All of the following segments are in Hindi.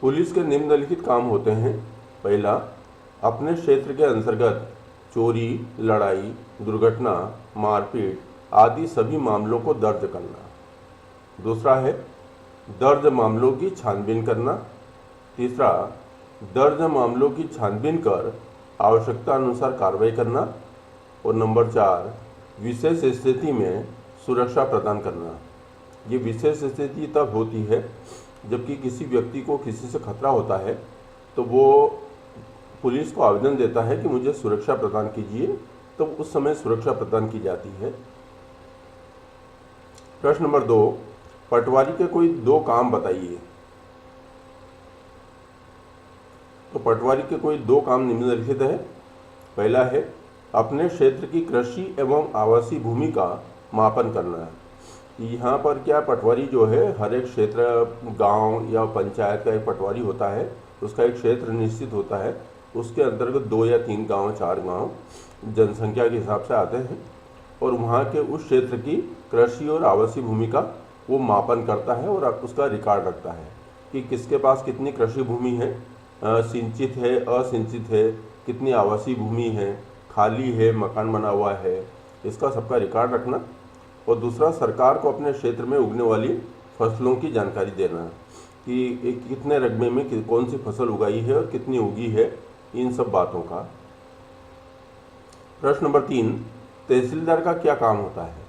पुलिस के निम्नलिखित काम होते हैं। पहला, अपने क्षेत्र के अंतर्गत चोरी, लड़ाई, दुर्घटना, मारपीट आदि सभी मामलों को दर्ज करना। दूसरा है दर्ज मामलों की छानबीन करना। तीसरा, दर्ज मामलों की छानबीन कर आवश्यकता अनुसार कार्रवाई करना। और नंबर 4, विशेष स्थिति में सुरक्षा प्रदान करना। ये विशेष स्थिति तब होती है जबकि किसी व्यक्ति को किसी से खतरा होता है, तो वो पुलिस को आवेदन देता है कि मुझे सुरक्षा प्रदान कीजिए, तो उस समय सुरक्षा प्रदान की जाती है। प्रश्न नंबर 2, पटवारी के कोई 2 काम बताइए। तो पटवारी के कोई 2 काम निम्नलिखित है। पहला है अपने क्षेत्र की कृषि एवं आवासीय भूमि का मापन करना। यहाँ पर क्या, पटवारी जो है हर एक क्षेत्र, गांव या पंचायत का एक पटवारी होता है, उसका एक क्षेत्र निश्चित होता है, उसके अंतर्गत 2 या 3 गांव, 4 गांव जनसंख्या के हिसाब से आते हैं और वहाँ के उस क्षेत्र की कृषि और आवासीय भूमि का वो मापन करता है और उसका रिकॉर्ड रखता है कि किसके पास कितनी कृषि भूमि है, सिंचित है, असिंचित है, कितनी आवासीय भूमि है, खाली है, मकान बना हुआ है, इसका सबका रिकॉर्ड रखना। और दूसरा, सरकार को अपने क्षेत्र में उगने वाली फसलों की जानकारी देना कि कितने रकबे में कौन सी फसल उगाई है और कितनी उगी है, इन सब बातों का। प्रश्न नंबर 3, तहसीलदार का क्या काम होता है।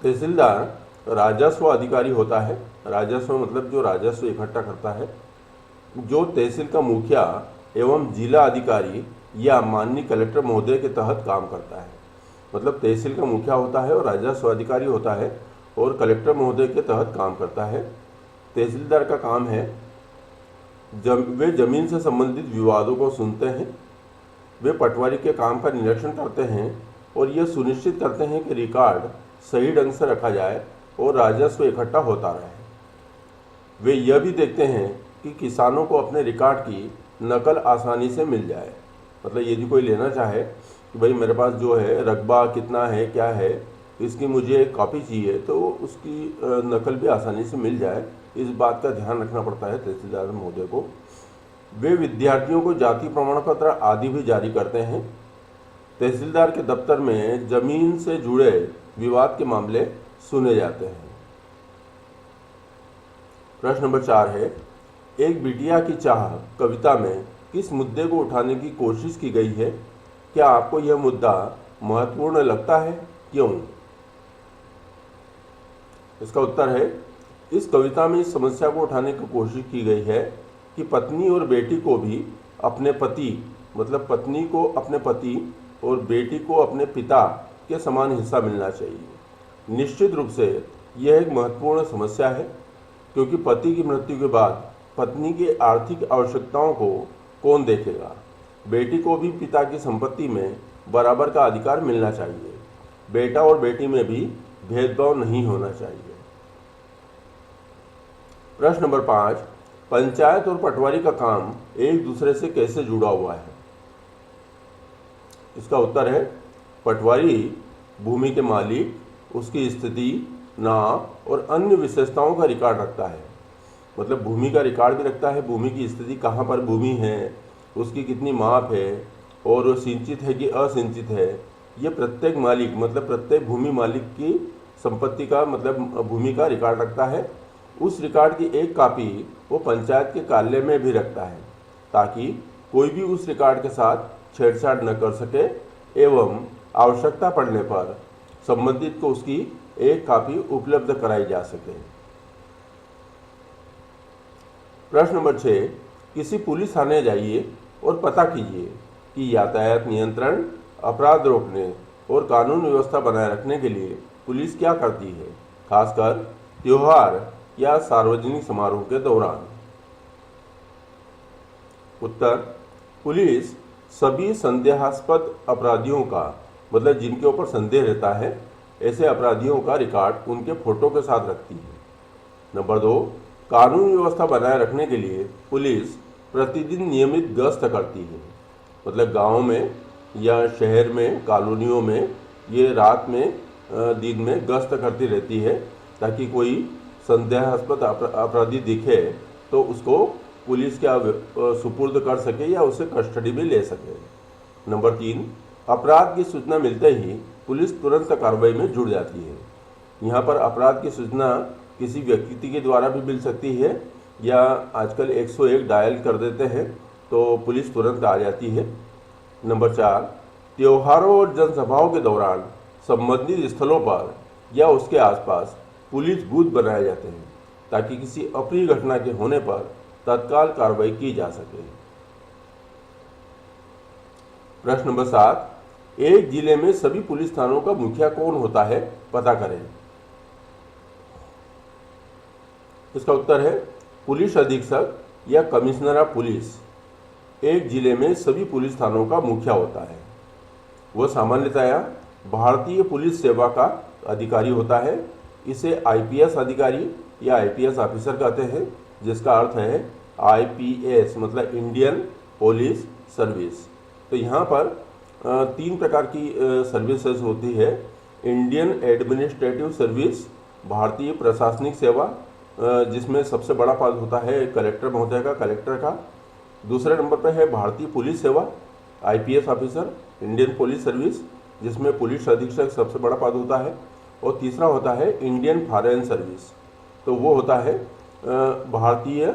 तहसीलदार राजस्व अधिकारी होता है। राजस्व मतलब जो राजस्व इकट्ठा करता है, जो तहसील का मुखिया एवं जिला अधिकारी या माननीय कलेक्टर महोदय के तहत काम करता है। मतलब तहसील का मुखिया होता है और राजस्व अधिकारी होता है और कलेक्टर महोदय के तहत काम करता है। तहसीलदार का काम है वे जमीन से संबंधित विवादों को सुनते हैं, वे पटवारी के काम का निरीक्षण करते हैं और यह सुनिश्चित करते हैं कि रिकॉर्ड सही ढंग से रखा जाए और राजस्व इकट्ठा होता रहे। वे यह भी देखते हैं कि किसानों को अपने रिकॉर्ड की नकल आसानी से मिल जाए। मतलब यदि कोई लेना चाहे कि भाई मेरे पास जो है रकबा कितना है, क्या है, इसकी मुझे एक कॉपी चाहिए, तो उसकी नकल भी आसानी से मिल जाए, इस बात का ध्यान रखना पड़ता है तहसीलदार महोदय को। वे विद्यार्थियों को जाति प्रमाण पत्र आदि भी जारी करते हैं। तहसीलदार के दफ्तर में जमीन से जुड़े विवाद के मामले सुने जाते हैं। प्रश्न नंबर 4 है, एक बिटिया की चाह कविता में किस मुद्दे को उठाने की कोशिश की गई है। क्या आपको यह मुद्दा महत्वपूर्ण लगता है, क्यों? इसका उत्तर है, इस कविता में इस समस्या को उठाने की कोशिश की गई है कि पत्नी और बेटी को भी अपने पति, मतलब पत्नी को अपने पति और बेटी को अपने पिता के समान हिस्सा मिलना चाहिए। निश्चित रूप से यह एक महत्वपूर्ण समस्या है क्योंकि पति की मृत्यु के बाद पत्नी की आर्थिक आवश्यकताओं को कौन देखेगा। बेटी को भी पिता की संपत्ति में बराबर का अधिकार मिलना चाहिए। बेटा और बेटी में भी भेदभाव नहीं होना चाहिए। प्रश्न नंबर 5, पंचायत और पटवारी का काम एक दूसरे से कैसे जुड़ा हुआ है। इसका उत्तर है, पटवारी भूमि के मालिक, उसकी स्थिति, नाप और अन्य विशेषताओं का रिकॉर्ड रखता है। मतलब भूमि का रिकॉर्ड भी रखता है, भूमि की स्थिति, कहाँ पर भूमि है, उसकी कितनी माप है और सिंचित है कि असिंचित है। ये प्रत्येक मालिक, मतलब प्रत्येक भूमि मालिक की संपत्ति का, मतलब भूमि का रिकॉर्ड रखता है। उस रिकॉर्ड की एक कॉपी वो पंचायत के कार्यालय में भी रखता है ताकि कोई भी उस रिकॉर्ड के साथ छेड़छाड़ न कर सके एवं आवश्यकता पड़ने पर संबंधित को उसकी एक कॉपी उपलब्ध कराई जा सके। प्रश्न नंबर 6, किसी पुलिस थाने जाइए और पता कीजिए कि यातायात नियंत्रण, अपराध रोकने और कानून व्यवस्था बनाए रखने के लिए पुलिस क्या करती है, खासकर त्योहार या सार्वजनिक समारोह के दौरान। उत्तर, पुलिस सभी संदेहास्पद अपराधियों का, मतलब जिनके ऊपर संदेह रहता है, ऐसे अपराधियों का रिकॉर्ड उनके फोटो के साथ रखती है। नंबर 2, कानून व्यवस्था बनाए रखने के लिए पुलिस प्रतिदिन नियमित गश्त करती है। मतलब गाँव में या शहर में, कॉलोनियों में ये रात में, दिन में गश्त करती रहती है ताकि कोई संदेहास्पद अपराधी दिखे तो उसको पुलिस के सुपुर्द कर सके या उसे कस्टडी में ले सके। नंबर 3, अपराध की सूचना मिलते ही पुलिस तुरंत कार्रवाई में जुड़ जाती है। यहाँ पर अपराध की सूचना किसी व्यक्ति के द्वारा भी मिल सकती है या आजकल 101 डायल कर देते हैं तो पुलिस तुरंत आ जाती है। नंबर 4, त्योहारों और जनसभाओं के दौरान संबंधित स्थलों पर या उसके आसपास पुलिस बूथ बनाए जाते हैं ताकि किसी अप्रिय घटना के होने पर तत्काल कार्रवाई की जा सके। प्रश्न नंबर 7, एक जिले में सभी पुलिस थानों का मुखिया कौन होता है, पता करें। इसका उत्तर है पुलिस अधीक्षक या कमिश्नर ऑफ पुलिस एक जिले में सभी पुलिस थानों का मुखिया होता है। वह सामान्यतया भारतीय पुलिस सेवा का अधिकारी होता है। इसे आईपीएस अधिकारी या आईपीएस ऑफिसर कहते हैं, जिसका अर्थ है आईपीएस मतलब इंडियन पुलिस सर्विस। तो यहाँ पर 3 प्रकार की सर्विसेज होती है। इंडियन एडमिनिस्ट्रेटिव सर्विस, भारतीय प्रशासनिक सेवा, जिसमें सबसे बड़ा पद होता है कलेक्टर महोदय का, कलेक्टर का। दूसरे नंबर पर है भारतीय पुलिस सेवा, IPS officer, Indian police service, जिसमें पुलिस अधीक्षक सबसे बड़ा पद होता है। और तीसरा होता है इंडियन फॉरेन सर्विस, तो वो होता है भारतीय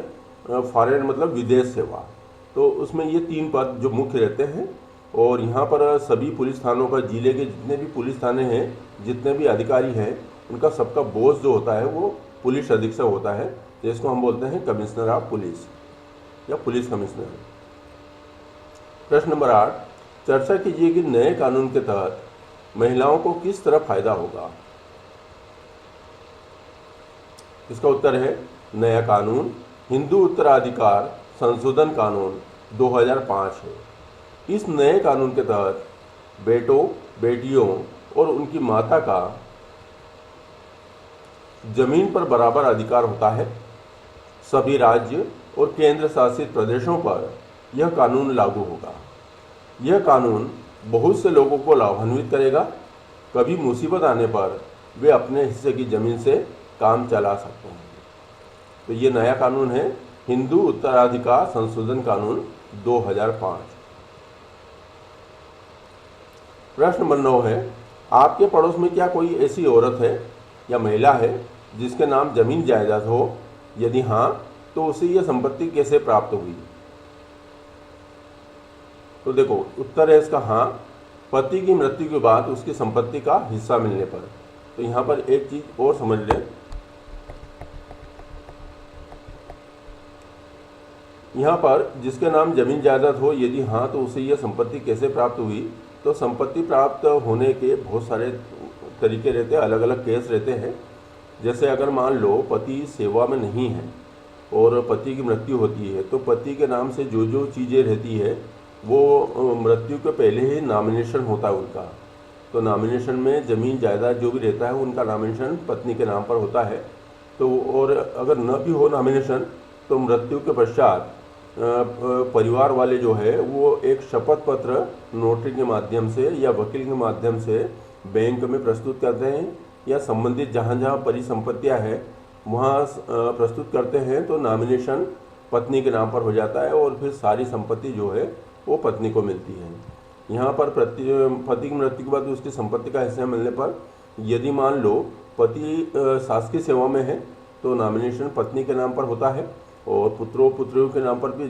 फॉरेन मतलब विदेश सेवा। तो उसमें ये 3 पद जो मुख्य रहते हैं। और यहाँ पर सभी पुलिस थानों का, जिले के जितने भी पुलिस थाने हैं, जितने भी अधिकारी हैं, उनका सबका बॉस जो होता है वो पुलिस अधीक्षक होता है, जिसको हम बोलते हैं कमिश्नर ऑफ पुलिस या पुलिस कमिश्नर। प्रश्न नंबर 8, चर्चा कीजिए कि नए कानून के तहत महिलाओं को किस तरह फायदा होगा। इसका उत्तर है नया कानून हिंदू उत्तराधिकार संशोधन कानून 2005 है। इस नए कानून के तहत बेटों, बेटियों और उनकी माता का जमीन पर बराबर अधिकार होता है। सभी राज्य और केंद्र शासित प्रदेशों पर यह कानून लागू होगा। यह कानून बहुत से लोगों को लाभान्वित करेगा। कभी मुसीबत आने पर वे अपने हिस्से की जमीन से काम चला सकते हैं। तो ये नया कानून है हिंदू उत्तराधिकार संशोधन कानून 2005। प्रश्न नंबर 9 है, आपके पड़ोस में क्या कोई ऐसी औरत है या महिला है जिसके नाम जमीन जायदाद हो? यदि हाँ, तो उसे यह संपत्ति कैसे प्राप्त हुई? तो देखो, उत्तर है इसका हाँ, पति की मृत्यु के बाद उसकी संपत्ति का हिस्सा मिलने पर। तो यहाँ पर एक चीज और समझ लें, यहाँ पर जिसके नाम जमीन जायदाद हो, यदि हाँ, तो उसे यह संपत्ति कैसे प्राप्त हुई? तो संपत्ति प्राप्त होने के बहुत सारे तरीके रहते हैं, अलग अलग केस रहते हैं। जैसे अगर मान लो पति सेवा में नहीं है और पति की मृत्यु होती है, तो पति के नाम से जो जो चीज़ें रहती है वो मृत्यु के पहले ही नॉमिनेशन होता है उनका। तो नॉमिनेशन में ज़मीन जायदाद जो भी रहता है उनका नॉमिनेशन पत्नी के नाम पर होता है। तो और अगर न भी हो नॉमिनेशन, तो मृत्यु के पश्चात परिवार वाले जो है वो एक शपथ पत्र नोटरी के माध्यम से या वकील के माध्यम से बैंक में प्रस्तुत करते हैं या संबंधित जहाँ जहाँ परिसंपत्तियाँ हैं वहाँ प्रस्तुत करते हैं। तो नॉमिनेशन पत्नी के नाम पर हो जाता है और फिर सारी संपत्ति जो है वो पत्नी को मिलती है। यहाँ पर पति की मृत्यु के बाद उसकी संपत्ति का हिस्सा मिलने पर यदि मान लो पति शासकीय सेवा में है तो नॉमिनेशन पत्नी के नाम पर होता है और पुत्रों पुत्रियों के नाम पर भी